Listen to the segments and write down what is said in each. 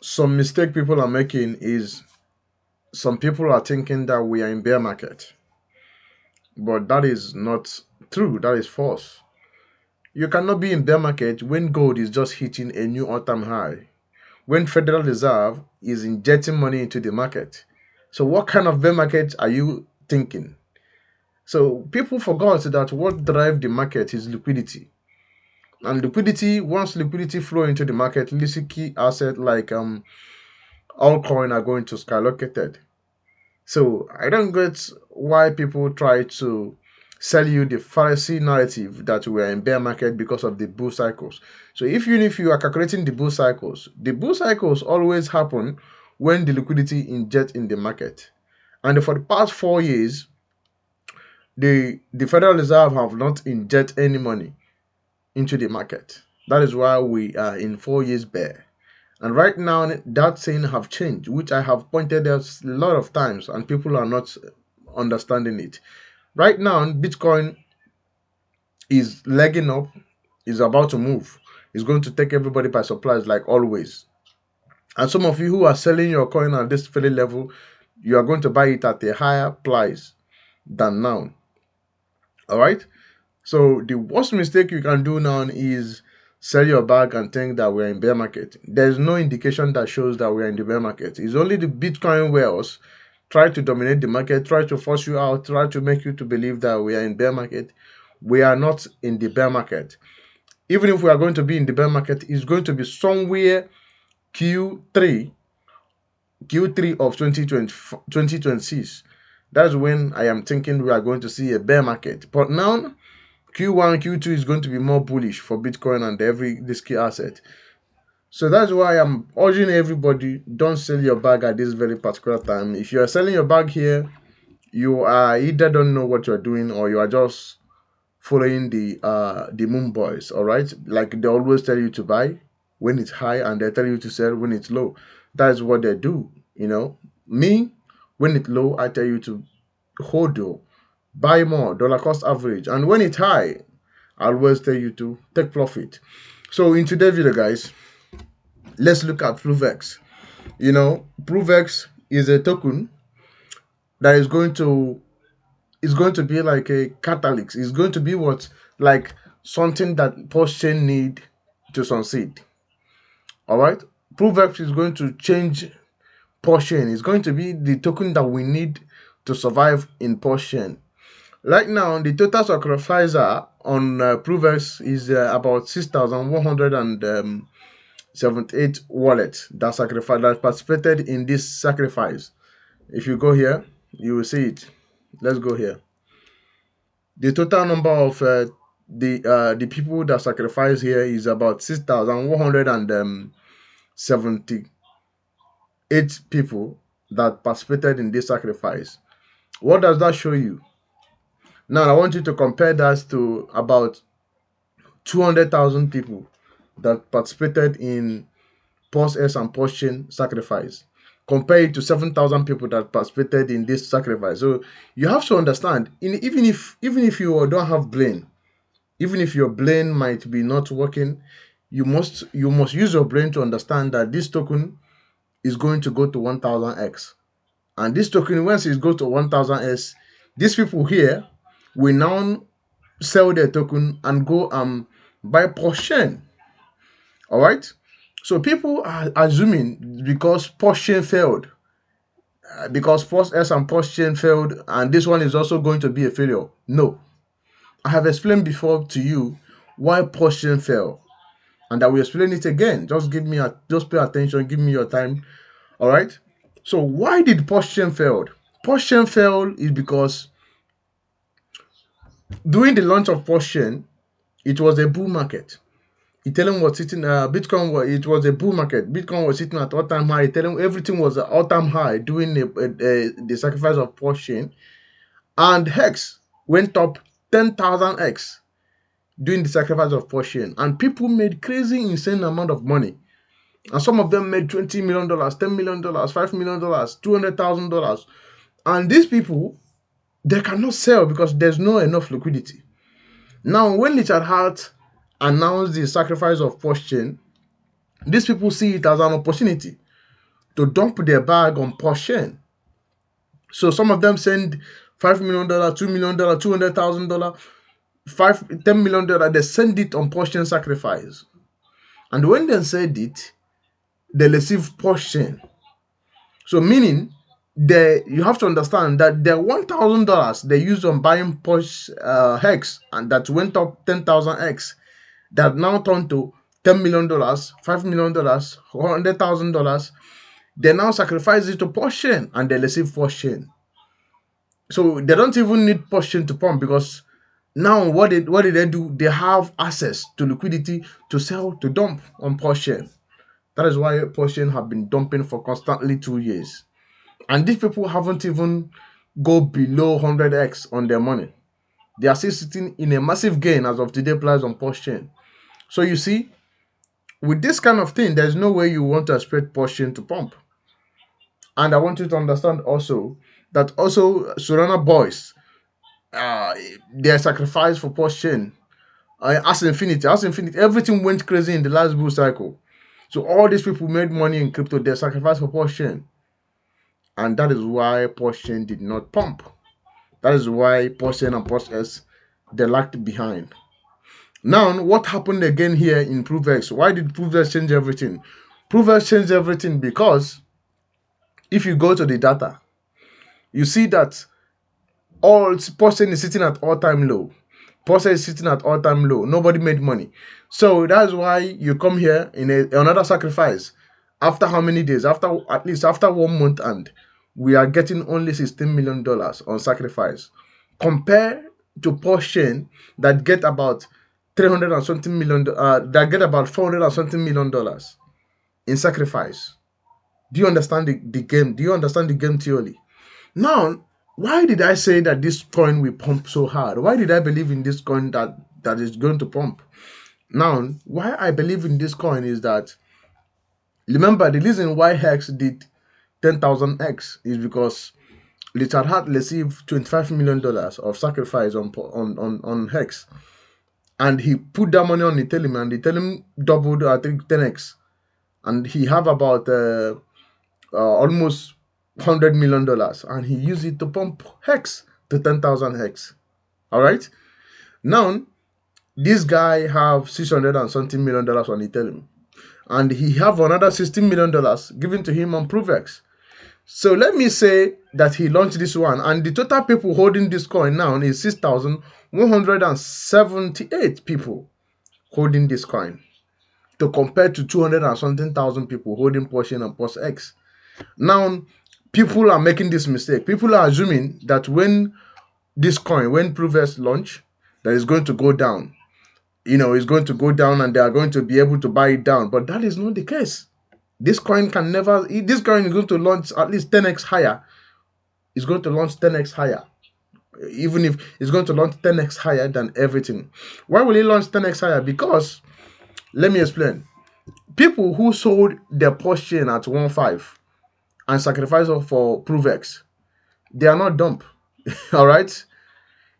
Some mistake people are making is some people are thinking that we are in bear market, but that is not true. That is false. You cannot be in bear market when gold is just hitting a new all-time high, when Federal Reserve is injecting money into the market. So what kind of bear market are you thinking? So people forgot that what drives the market is liquidity. And liquidity, once liquidity flow into the market, risky asset like altcoin are going to skyrocket. So I don't get why people try to sell you the Pharisee narrative that we are in bear market because of the bull cycles. So even if you are calculating the bull cycles always happen when the liquidity inject in the market. And for the past 4 years, the Federal Reserve have not inject any money into the market. That is why we are in 4 years bear. And right now, that thing have changed, which I have pointed out a lot of times, and people are not understanding it. Right now, Bitcoin is legging up, is about to move. It's going to take everybody by surprise, like always. And some of you who are selling your coin at this very level, you are going to buy it at a higher price than now. All right. So the worst mistake you can do now is sell your bag and think that we're in bear market. There's no indication that shows that we're in the bear market. It's only the Bitcoin whales try to dominate the market, try to force you out, try to make you to believe that we are in bear market. We are not in the bear market. Even if we are going to be in the bear market, it's going to be somewhere Q3, Q3 of 2026. That's when I am thinking we are going to see a bear market. But now Q1, Q2 is going to be more bullish for Bitcoin and every risky asset. So that's why I'm urging everybody, don't sell your bag at this very particular time. If you are selling your bag here, you are either don't know what you're doing or you are just following the moon boys, all right? Like they always tell you to buy when it's high and they tell you to sell when it's low. That's what they do, you know. Me, when it's low, I tell you to hold your buy more, dollar cost average. And when it's high, I always tell you to take profit. So in today's video, guys, let's look at ProofX. You know, ProofX is a token that is going to be like a catalyst. It's going to be what like something that post-chain need to succeed. All right, ProofX is going to change post-chain. It's going to be the token that we need to survive in post-chain. Right now, the total sacrificer on ProveX is about 6,178 wallets that participated in this sacrifice. If you go here, you will see it. Let's go here. The total number of the people that sacrifice here is about 6,178 people that participated in this sacrifice. What does that show you? Now I want you to compare that to about 200,000 people that participated in POS and POS chain sacrifice. Compare it to 7,000 people that participated in this sacrifice. So you have to understand, even if you don't have brain, even if your brain might be not working, you must use your brain to understand that this token is going to go to 1,000x. And this token, once it goes to 1,000x, these people here will now sell their token and go and buy portion. All right. So people are assuming because portion failed, because Post S and Post Chain failed, and this one is also going to be a failure. No, I have explained before to you why Post Chain failed, and I will explain it again. Just pay attention. Give me your time. All right. So why did Post Chain failed? Post Chain failed is because during the launch of Post Chain, it was a bull market. Ethereum was sitting, Bitcoin was, it was a bull market. Bitcoin was sitting at all-time high. Ethereum, everything was at all-time high during the sacrifice of Porsche. And Hex went up 10,000x during the sacrifice of Porsche. And people made crazy, insane amount of money. And some of them made $20 million, $10 million, $5 million, $200,000. And these people, they cannot sell because there's no enough liquidity. Now, when Richard Hart announced the sacrifice of Porsche, these people see it as an opportunity. to dump their bag on PULSECHAin. So some of them send $5 million, $2 million, $200,000, $10 million. They send it on PULSECHAin sacrifice, and when they send it, they receive PULSECHAin. So meaning, you have to understand that the $1,000 they used on buying hex, and that went up 10,000x, that now turned to $10 million, $5 million, $100,000. They now sacrifice it to PULSECHAin and they receive PULSECHAin. So they don't even need PULSECHAin to pump, because now what did they do? They have access to liquidity to sell, to dump on PULSECHAin. That is why PULSECHAin have been dumping for constantly 2 years. And these people haven't even go below 100x on their money. They are still sitting in a massive gain as of today price on PULSECHAin. So you see, with this kind of thing, there's no way you want to expect PULSECHAin to pump. And I want you to understand also that also Solana boys, their sacrifice for PULSECHAin, as infinity, everything went crazy in the last bull cycle. So all these people made money in crypto, they sacrificed for PULSECHAin. And that is why PULSECHAin did not pump. That is why PULSECHAin and ProofX, they lagged behind. Now, what happened again here in ProofX? Why did ProofX change everything? ProofX changed everything because if you go to the data, you see that all PULSECHAin is sitting at all-time low. PULSECHAin is sitting at all-time low. Nobody made money. So that's why you come here in another sacrifice. After how many days? At least after 1 month, and we are getting only $16 million on sacrifice. Compare to PULSECHAin that get about 300 and something million, that get about 400 and something million dollars in sacrifice. Do you understand the game? Do you understand the game theory? Now, why did I say that this coin will pump so hard? Why did I believe in this coin that is going to pump? Now, why I believe in this coin is that, remember, the reason why Hex did 10,000x is because Richard Hart received $25 million of sacrifice on Hex, and he put that money on Ethereum, and Ethereum doubled, I think, 10x, and he have about almost $100 million, and he used it to pump Hex to 10,000 Hex. All right. Now, this guy have 600 and something million dollars on Ethereum, and he have another $16 million given to him on ProveX. So let me say that he launched this one, and the total people holding this coin now is 6,178 people holding this coin, to compare to 200 and something thousand people holding PULSECHAin and ProofX. Now, people are making this mistake. People are assuming that when this coin, when ProofX launch, that is going to go down. It's going to go down, and they are going to be able to buy it down. But that is not the case. This coin can never. This coin is going to launch at least 10x higher. It's going to launch 10x higher. Even if it's going to launch 10x higher than everything. Why will it launch 10x higher? Because, let me explain. People who sold their PULSECHAin at 1.5 and sacrificed for ProofX, they are not dumb. All right?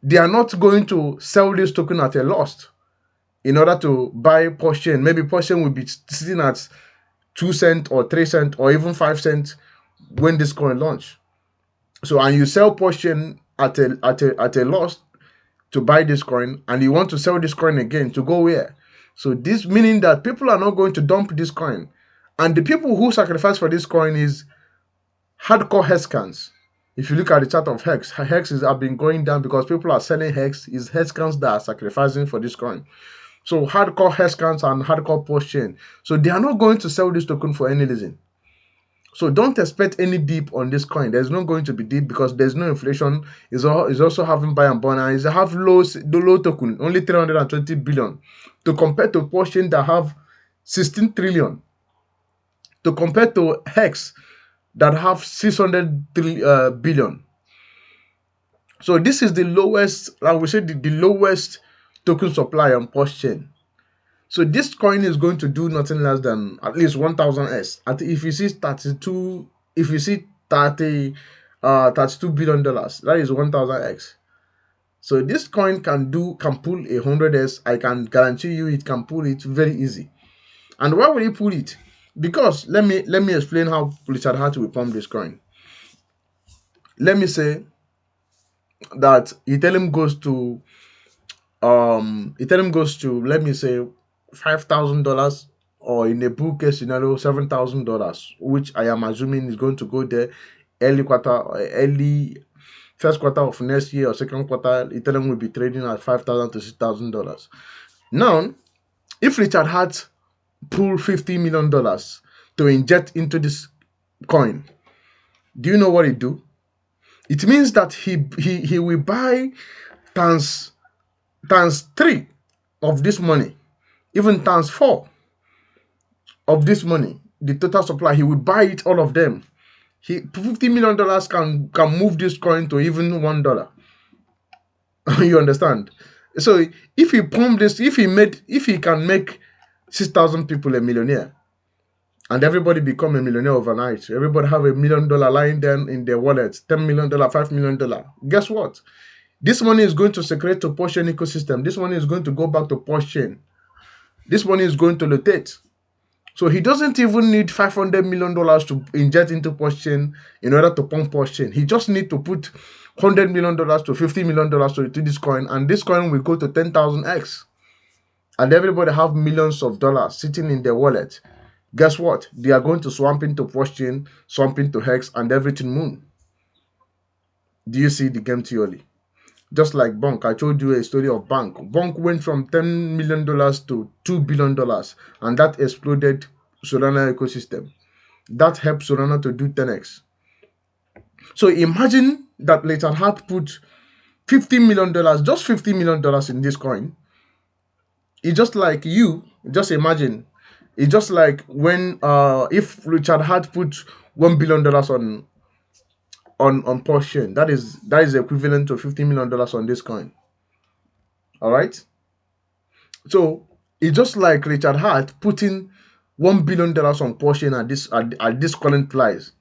They are not going to sell this token at a loss in order to buy PULSECHAin. Maybe PULSECHAin will be sitting at 2 cents or 3 cents or even 5 cents when this coin launch. So, and you sell PULSECHAin at a loss to buy this coin, and you want to sell this coin again to go where? So this meaning that people are not going to dump this coin, and the people who sacrifice for this coin is hardcore Hexcans. If you look at the chart of Hex have been going down because people are selling Hex. Is Hexcans that are sacrificing for this coin. So hardcore Hexcans and hardcore PULSECHAin. So they are not going to sell this token for any reason. So don't expect any dip on this coin. There's not going to be dip because there's no inflation. It's also having buy and burn, and it's have low token, only 320 billion, to compare to PULSECHAin that have 16 trillion, to compare to Hex that have 600 billion. So this is the lowest, I would say, the lowest token supply on PULSECHAin. So this coin is going to do nothing less than at least 1,000s. If you see 32, if you see 32 billion dollars, that is 1,000x. So this coin can pull 100s. I can guarantee you it can pull it very easy. And why will it pull it? Because let me explain how Richard Hart will pump this coin. Let me say that Ethereum goes to, let me say, $5,000, or in a bull case scenario $7,000, which I am assuming is going to go there early first quarter of next year or second quarter. Ethereum will be trading at $5,000 to $6,000. Now, if Richard Hart pull $50 million to inject into this coin, do you know what he do? It means that he will buy times 3 of this money, even times 4 of this money, the total supply. He will buy it, all of them. $50 million can move this coin to even $1. You understand? So if he pump this, if he can make 6,000 people a millionaire, and everybody become a millionaire overnight, everybody have $1 million lying down in their wallets, $10 million, $5 million. Guess what? This money is going to secrete to POSCHAIN ecosystem. This money is going to go back to POSCHAIN. This money is going to rotate. So he doesn't even need $500 million to inject into POSCHAIN in order to pump POSCHAIN. He just need to put $100 million to $50 million to this coin, and this coin will go to 10,000x. And everybody have millions of dollars sitting in their wallet. Guess what? They are going to swamp into POSCHAIN, swamp into Hex, and everything moon. Do you see the game theory? Just like Bonk, I told you a story of Bonk. Bonk went from $10 million to $2 billion, and that exploded Solana ecosystem. That helped Solana to do 10x. So imagine that Richard Hart put $50 million, just $50 million in this coin. It's just like just imagine. It's just like when if Richard Hart put $1 billion on POSCHAIN, that is equivalent to $50 million on this coin. All right. So it's just like Richard Hart putting $1 billion on POSCHAIN at this current price.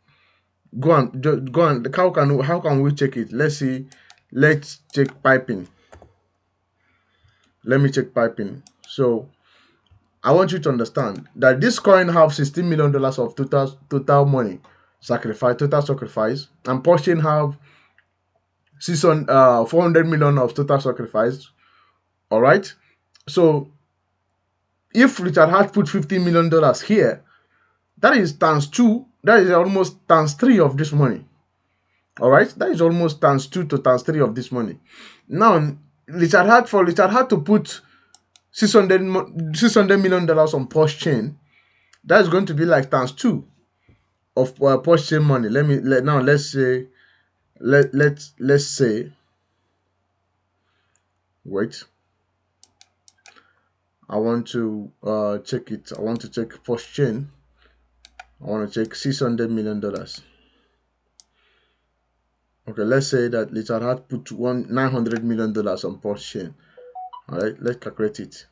Go on. How can we check it? Let's see. Let's check piping. Let me check piping. So I want you to understand that this coin have $16 million of total money total sacrifice, and POSCHAIN have 400 million of total sacrifice. All right. So if Richard Hart put $50 million here, that is times 2. That is almost times 3 of this money. All right. That is almost times 2 to times 3 of this money. Now, Richard Hart to put $600 million on POSCHAIN, that is going to be like times 2 of POSCHAIN money. Let's say, wait. I want to check it. I want to check POSCHAIN. I want to check $600 million. Okay, let's say that Richard Hart put $900 million on POSCHAIN. All right, let's calculate it.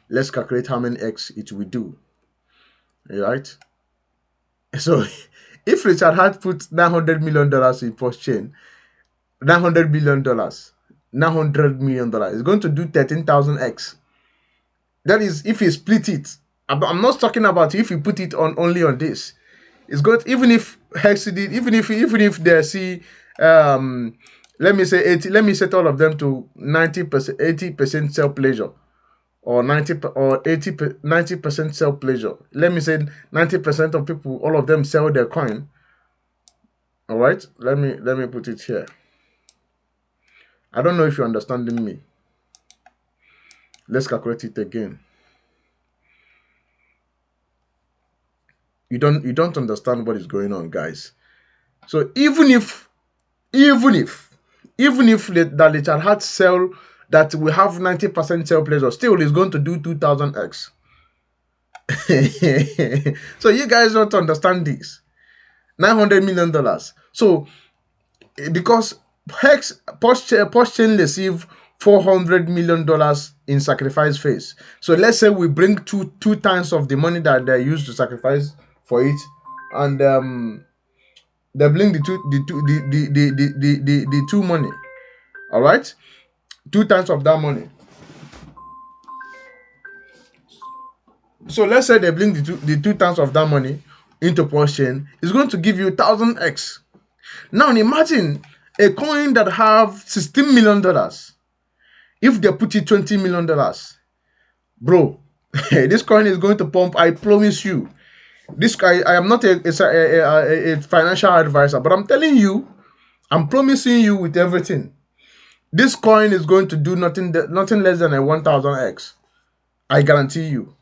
Let's calculate how many X it will do. All right. So if Richard Hart put $900 million in POSCHAIN, $900 billion, $900 million, it's going to do 13,000x. That is if he split it. I'm not talking about if you put it on only on this. It's good even if Hex did, even if they see let me say 80, let me set all of them to 90%, 80% sell pleasure, or 90% sell pleasure. Let me say 90% of people, all of them sell their coin. All right, let me put it here. I don't know if you're understanding me. Let's calculate it again. You don't understand what is going on, guys. So even if that Richard Hart sell, that we have 90% sell pleasure, still is going to do 2000x. So you guys don't understand this. $900 million. So because POSCHAIN receive $400 million in sacrifice phase. So let's say we bring two times of the money that they used to sacrifice for it, and they bring the two money. All right, 2 times of that money. So let's say they bring the two times of that money into PulseChain. It's going to give you 1000x. Now imagine a coin that have $16 million. If they put it $20 million, bro, this coin is going to pump. I promise you. This guy, I am not a financial advisor, but I'm telling you, I'm promising you with everything. This coin is going to do nothing less than a 1000x. I guarantee you.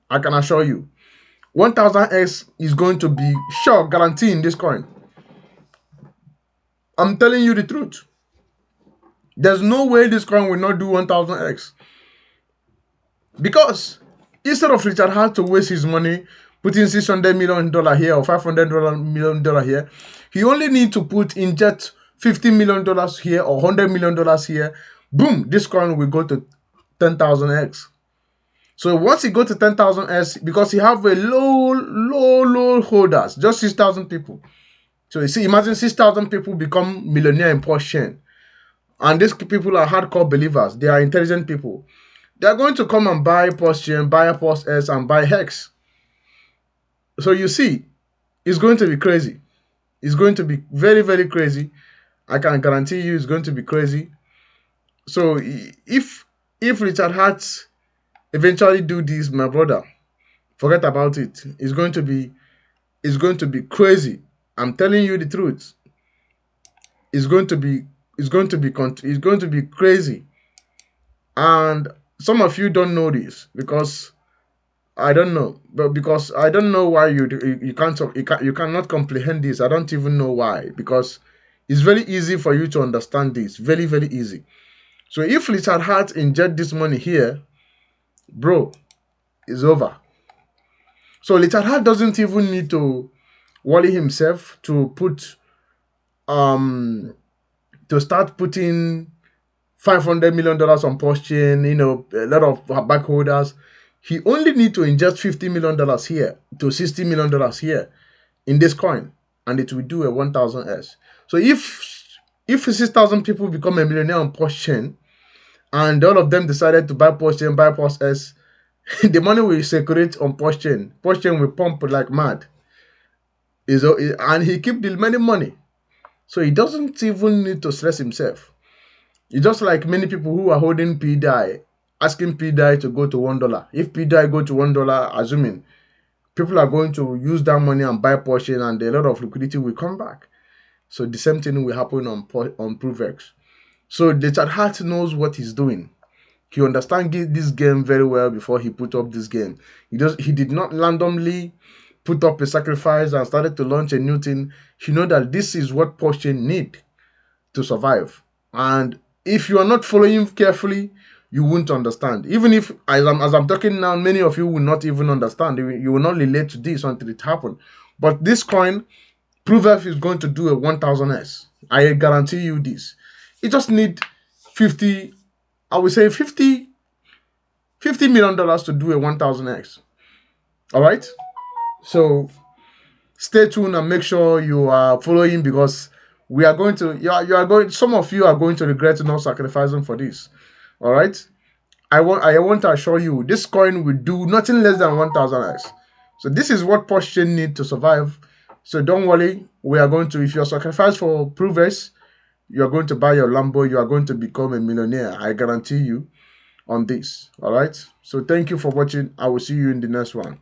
I can assure you. 1000x is going to be sure guarantee in this coin. I'm telling you the truth. There's no way this coin will not do 1000x. Because instead of Richard Hart to waste his money putting $600 million here or $500 million here, he only need to inject $50 million here or $100 million here. Boom, this coin will go to 10,000x. So once he go to 10,000x, because he have a low holders, just 6,000 people. So you see, imagine 6,000 people become millionaire in PulseChain. And these people are hardcore believers. They are intelligent people. They are going to come and buy PulseChain, buy PulseX, and buy Hex. So you see, it's going to be crazy. It's going to be very, very crazy. I can guarantee you it's going to be crazy. So if Richard Hart eventually do this, my brother, forget about it. It's going to be crazy. I'm telling you the truth. It's going to be crazy. And some of you don't know this because I don't know, but because I don't know why you cannot comprehend this. I don't even know why, because it's very easy for you to understand this. Very, very easy. So if Richard Hart inject this money here, bro, it's over. So Richard Hart doesn't even need to worry himself to start putting $500 million on PulseChain, a lot of back holders. He only need to ingest $50 million here to $60 million here in this coin, and it will do a 1000s. So if 6,000 people become a millionaire on PulseChain, and all of them decided to buy PulseChain, buy PulseX, the money will circulate on PulseChain. PulseChain will pump like mad. And he keep the many money. So he doesn't even need to stress himself. It's just like many people who are holding PDI, asking PDI to go to $1. If PDI go to $1, assuming people are going to use that money and buy PulseChain, and a lot of liquidity will come back. So the same thing will happen on ProveX. So Richard Hart knows what he's doing. He understands this game very well before he put up this game. He did not randomly put up a sacrifice and started to launch a new thing. He know that this is what PulseChain need to survive. And if you are not following carefully, you won't understand. Even if, as I'm talking now, many of you will not even understand. You will not relate to this until it happens. But this coin, ProveX, is going to do a 1000s. I guarantee you this. It just need 50, I would say $50 million to do a 1000x. All right? So stay tuned and make sure you are following, because we are going to, some of you are going to regret not sacrificing for this. All right? I want to assure you, this coin will do nothing less than 1000x. So this is what PulseChain need to survive. So don't worry, we are going to, if you sacrifice for ProveX, you are going to buy your Lambo, you are going to become a millionaire. I guarantee you on this. All right? So thank you for watching. I will see you in the next one.